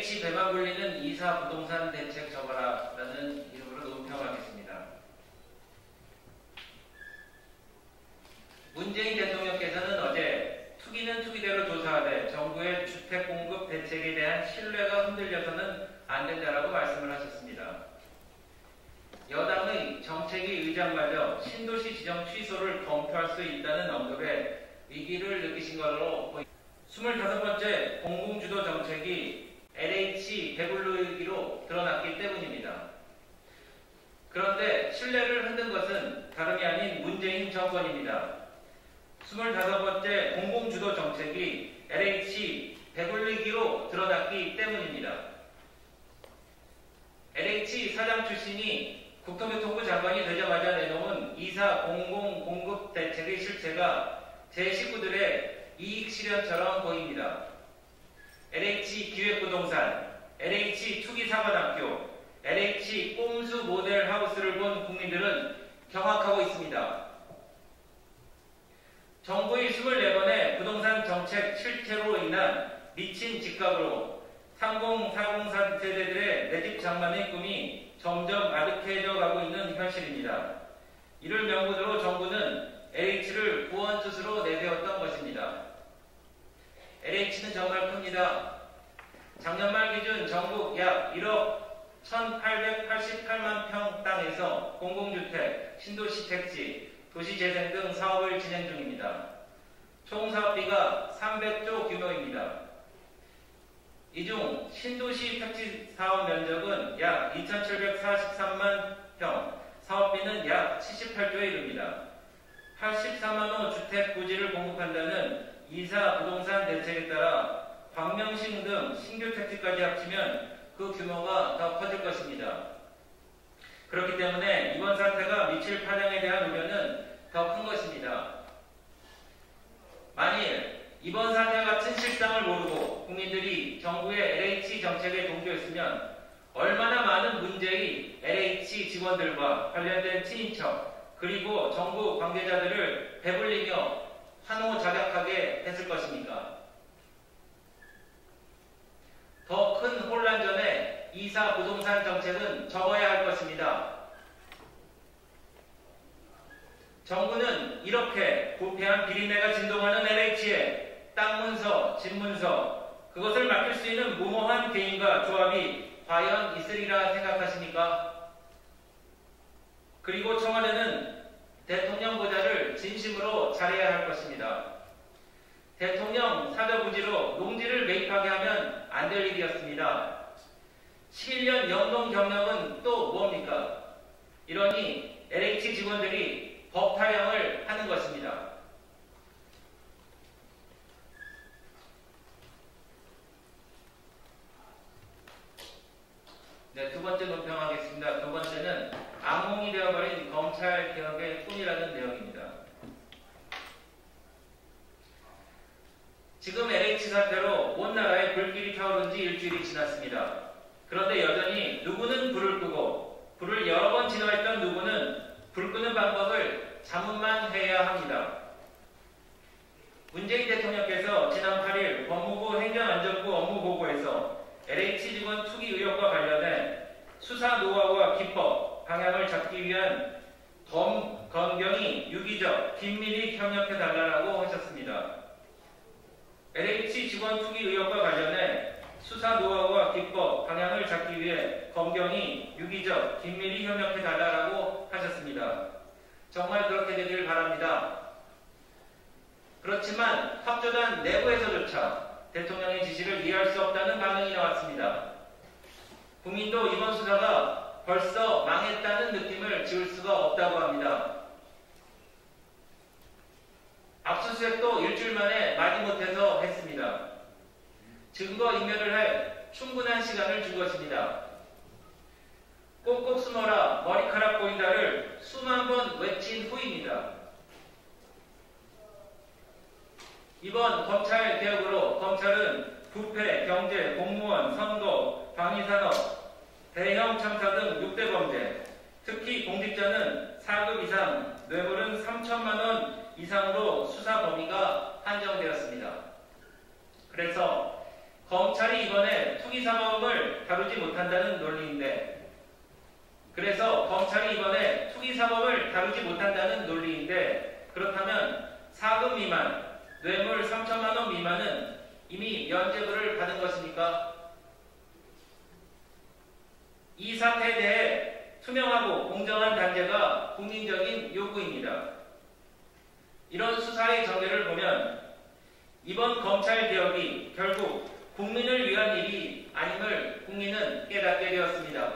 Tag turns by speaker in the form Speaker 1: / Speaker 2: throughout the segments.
Speaker 1: LH 배만 굴리는 이사 부동산 대책 적어라라는 이름으로 논평하겠습니다. 문재인 대통령께서는 어제 투기는 투기대로 조사하되 정부의 주택 공급 대책에 대한 신뢰가 흔들려서는 안 된다라고 말씀을 하셨습니다. 여당의 정책위 의장마저 신도시 지정 취소를 검토할 수 있다는 언급에 위기를 느끼신 것으로 보입니다. 25번째 공공주도 정책이 LH 배불르기로 드러났기 때문입니다. 그런데 신뢰를 흔든 것은 다름이 아닌 문재인 정권입니다. 25번째 공공주도 정책이 LH 배불리기로 드러났기 때문입니다. LH 사장 출신이 국토교통부 장관이 되자마자 내놓은 이사 공공공급 대책의 실체가 제 식구들의 이익 실현처럼 보입니다. LH 기획부동산, LH 투기사관학교, LH 꼼수 모델 하우스를 본 국민들은 경악하고 있습니다. 정부의 24번의 부동산 정책 실태로 인한 미친 집값으로 30, 40 세대들의 내 집 장만의 꿈이 점점 아득해져 가고 있는 현실입니다. 이를 명분으로 정부는 LH를 구원투수로 내세웠던 것입니다. LH는 정말 큽니다. 작년 말 기준 전국 약 1억 1,888만 평 땅에서 공공주택, 신도시 택지, 도시재생 등 사업을 진행 중입니다. 총 사업비가 300조 규모입니다. 이 중 신도시 택지 사업 면적은 약 2,743만 평, 사업비는 약 78조에 이릅니다. 84만 호 주택 부지를 공급한다는 이사 부동산 대책에 따라 광명시 등 신규 택지까지 합치면 그 규모가 더 커질 것입니다. 그렇기 때문에 이번 사태가 미칠 파장에 대한 우려는 더 큰 것입니다. 만일 이번 사태 같은 실상을 모르고 국민들이 정부의 LH 정책에 동조했으면 얼마나 많은 문제의 LH 직원들과 관련된 친인척 그리고 정부 관계자들을 배불리며 환호작약하게 했을 것입니까? 더 큰 혼란 전에 이사 부동산 정책은 접어야 할 것입니다. 정부는 이렇게 부패한 비린내가 진동하는 LH에 땅 문서, 집 문서, 그것을 맡길 수 있는 무모한 개인과 조합이 과연 있으리라 생각하십니까? 그리고 청와대는 대통령 보좌를 진심으로 잘해야 할 것입니다. 대통령 사저부지로 농지를 매입하게 하면 안 될 일이었습니다. 7년 연동 경력은 또 뭡니까? 이러니 LH 직원들이 법 타령을 하는 것입니다. 네, 두 번째 논평하겠습니다. 두 번째는 악몽이 되어버린 검찰 개혁의 꿈이라는 내용입니다. 지금 LH 사태로 온 나라에 불길이 타오른 지 일주일이 지났습니다. 그런데 여전히 누구는 불을 끄고 불을 여러 번 진화했던 누구는 불 끄는 방법을 자문만 해야 합니다. 문재인 대통령께서 지난 8일 법무부 행정안전부 업무보고에서 LH 직원 투기 의혹과 관련해 수사 노하우와 기법, 방향을 잡기 위한 검경이 유기적, 긴밀히 협력해달라고 하셨습니다. LH 직원 투기 의혹과 관련해 수사 노하우와 기법, 방향을 잡기 위해 검경이 유기적, 긴밀히 협력해달라고 하셨습니다. 정말 그렇게 되길 바랍니다. 그렇지만 합조단 내부에서조차 대통령의 지시를 이해할 수 없다는 반응이 나왔습니다. 국민도 이번 수사가 벌써 망했다는 느낌을 지울 수가 없다고 합니다. 압수수색도 일주일 만에 마지못해서 했습니다. 증거 인멸을 할 충분한 시간을 준 것입니다. 꼭꼭 숨어라 머리카락 보인다를 수만 번 외친 후입니다. 이번 검찰 개혁으로 검찰은 부패, 경제, 공무원, 선거, 방위산업, 대형 참사 등 6대 범죄, 특히 공직자는 4급 이상, 뇌물은 3천만 원 이상으로 수사 범위가 한정되었습니다. 그래서 검찰이 이번에 투기사범을 다루지 못한다는 논리인데, 그래서 검찰이 이번에 투기사범을 다루지 못한다는 논리인데, 그렇다면 4급 미만, 뇌물 3천만 원 미만은 이미 면죄부를 받은 것입니까? 이 사태에 대해 투명하고 공정한 단죄가 국민적인 요구입니다. 이런 수사의 전개를 보면 이번 검찰개혁이 결국 국민을 위한 일이 아님을 국민은 깨닫게 되었습니다.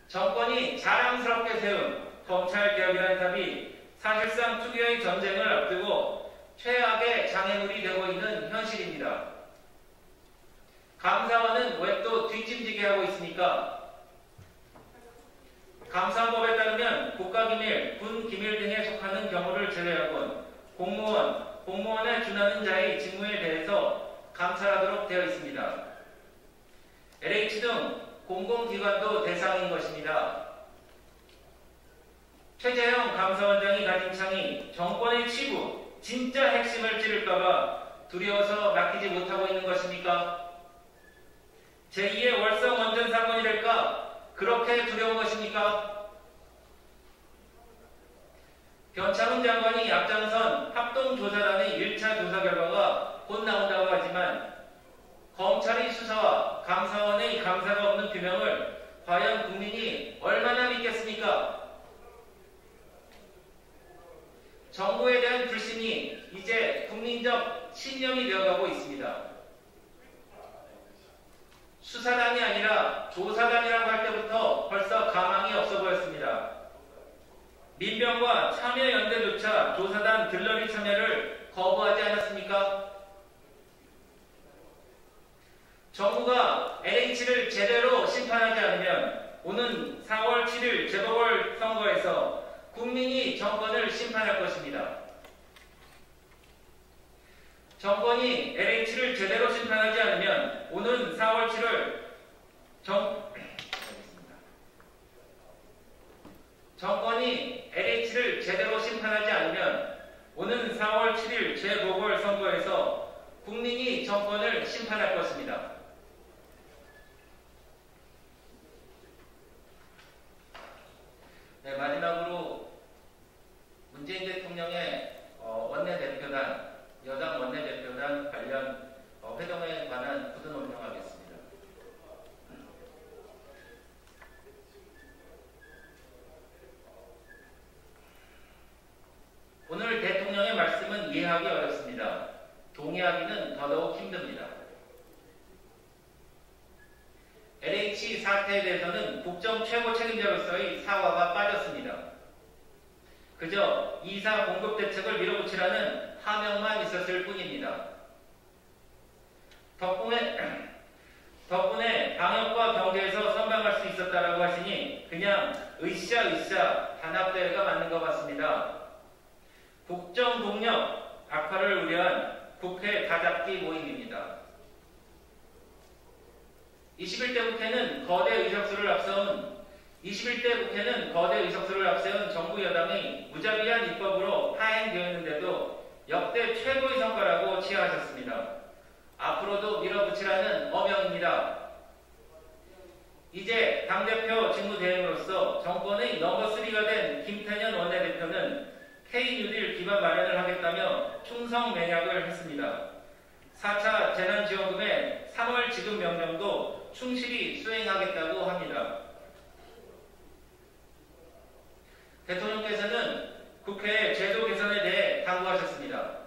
Speaker 1: 정권이 자랑스럽게 세운 검찰개혁이라는 답이 사실상 투기의 전쟁을 앞두고 최악의 장애물이 되고 있는 현실입니다. 감사원은 왜 또 뒷짐지게 하고 있습니까? 감사원법에 따르면 국가기밀, 군기밀 등에 속하는 경우를 제외하곤 공무원에 준하는 자의 직무에 대해서 감찰하도록 되어 있습니다. LH 등 공공기관도 대상인 것입니다. 최재형 감사원장이 가진 창이 정권의 치부, 진짜 핵심을 찌를까봐 두려워서 맡기지 못하고 있는 것입니까? 제2의 월성 원전 사건이 될까? 그렇게 두려운 것입니까? 변창흠 장관이 앞장선 합동조사단의 1차 조사 결과가 곧 나온다고 하지만 검찰의 수사와 감사원의 감사가 없는 규명을 과연 국민이 얼마나 믿겠습니까? 정부에 대한 불신이 이제 국민적 신념이 되어가고 있습니다. 수사단이 아니라 조사단이라고 할 때부터 벌써 가망이 없어 보였습니다. 민병과 참여연대조차 조사단 들러리 참여를 거부하지 않았습니까? 정부가 LH를 제대로 심판하지 않으면 오는 4월 7일 재보궐선거에서 국민이 정권을 심판할 것입니다. 정권이 LH를 제대로 심판하지 않으면 오는 4월 7일 정권이 LH를 제대로 심판하지 않으면 오는 4월 7일 재보궐선거에서 국민이 정권을 심판할 것입니다. 네, 마지막으로 문재인 대통령의 원내대표단, 여당 원내대표단 관련 회동에 관한 구두 논평하겠습니다. 오늘 대통령의 말씀은 이해하기 어렵습니다. 동의하기는 더더욱 힘듭니다. LH 사태에 대해서는 국정 최고 책임자로서의 사과가 빠졌습니다. 그저 2사 공급 대책을 밀어붙이라는 하명만 있었을 뿐입니다. 덕분에 방역과 경제에서 선방할 수 있었다라고 하시니 그냥 으쌰 단합대회가 맞는 것 같습니다. 국정 동력 악화를 우려한 국회 다잡기 모임입니다. 21대 국회는 거대 의석수를 앞세운 정부 여당의 무자비한 입법으로 파행되었는데도 역대 최고의 성과라고 치하하셨습니다. 앞으로도 밀어붙이라는 어명입니다. 이제 당대표 직무대행으로서 정권의 넘버3가 된 김태년 원내대표는 K-뉴딜 기반 마련을 하겠다며 충성 맹약을 했습니다. 4차 재난지원금의 3월 지급 명령도 충실히 수행하겠다고 합니다. 대통령께서는 국회의 제도 개선에 대해 당부하셨습니다.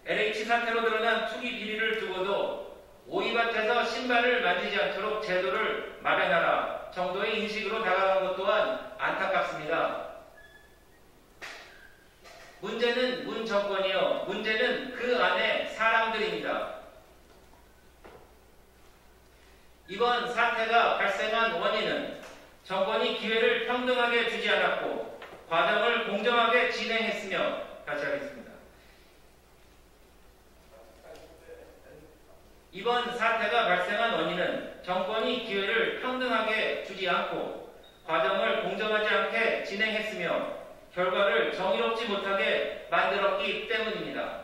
Speaker 1: LH 사태로 드러난 투기 비리를 두고도 오이밭에서 신발을 만지지 않도록 제도를 마련하라 정도의 인식으로 다가간 것 또한 안타깝습니다. 문제는 문 정권이요. 문제는 그 안에 사람들입니다. 이번 사태가 발생한 원인은 정권이 기회를 평등하게 주지 않았고 과정을 공정하게 진행했으며, 다시 하겠습니다. 이번 사태가 발생한 원인은 정권이 기회를 평등하게 주지 않고 과정을 공정하지 않게 진행했으며 결과를 정의롭지 못하게 만들었기 때문입니다.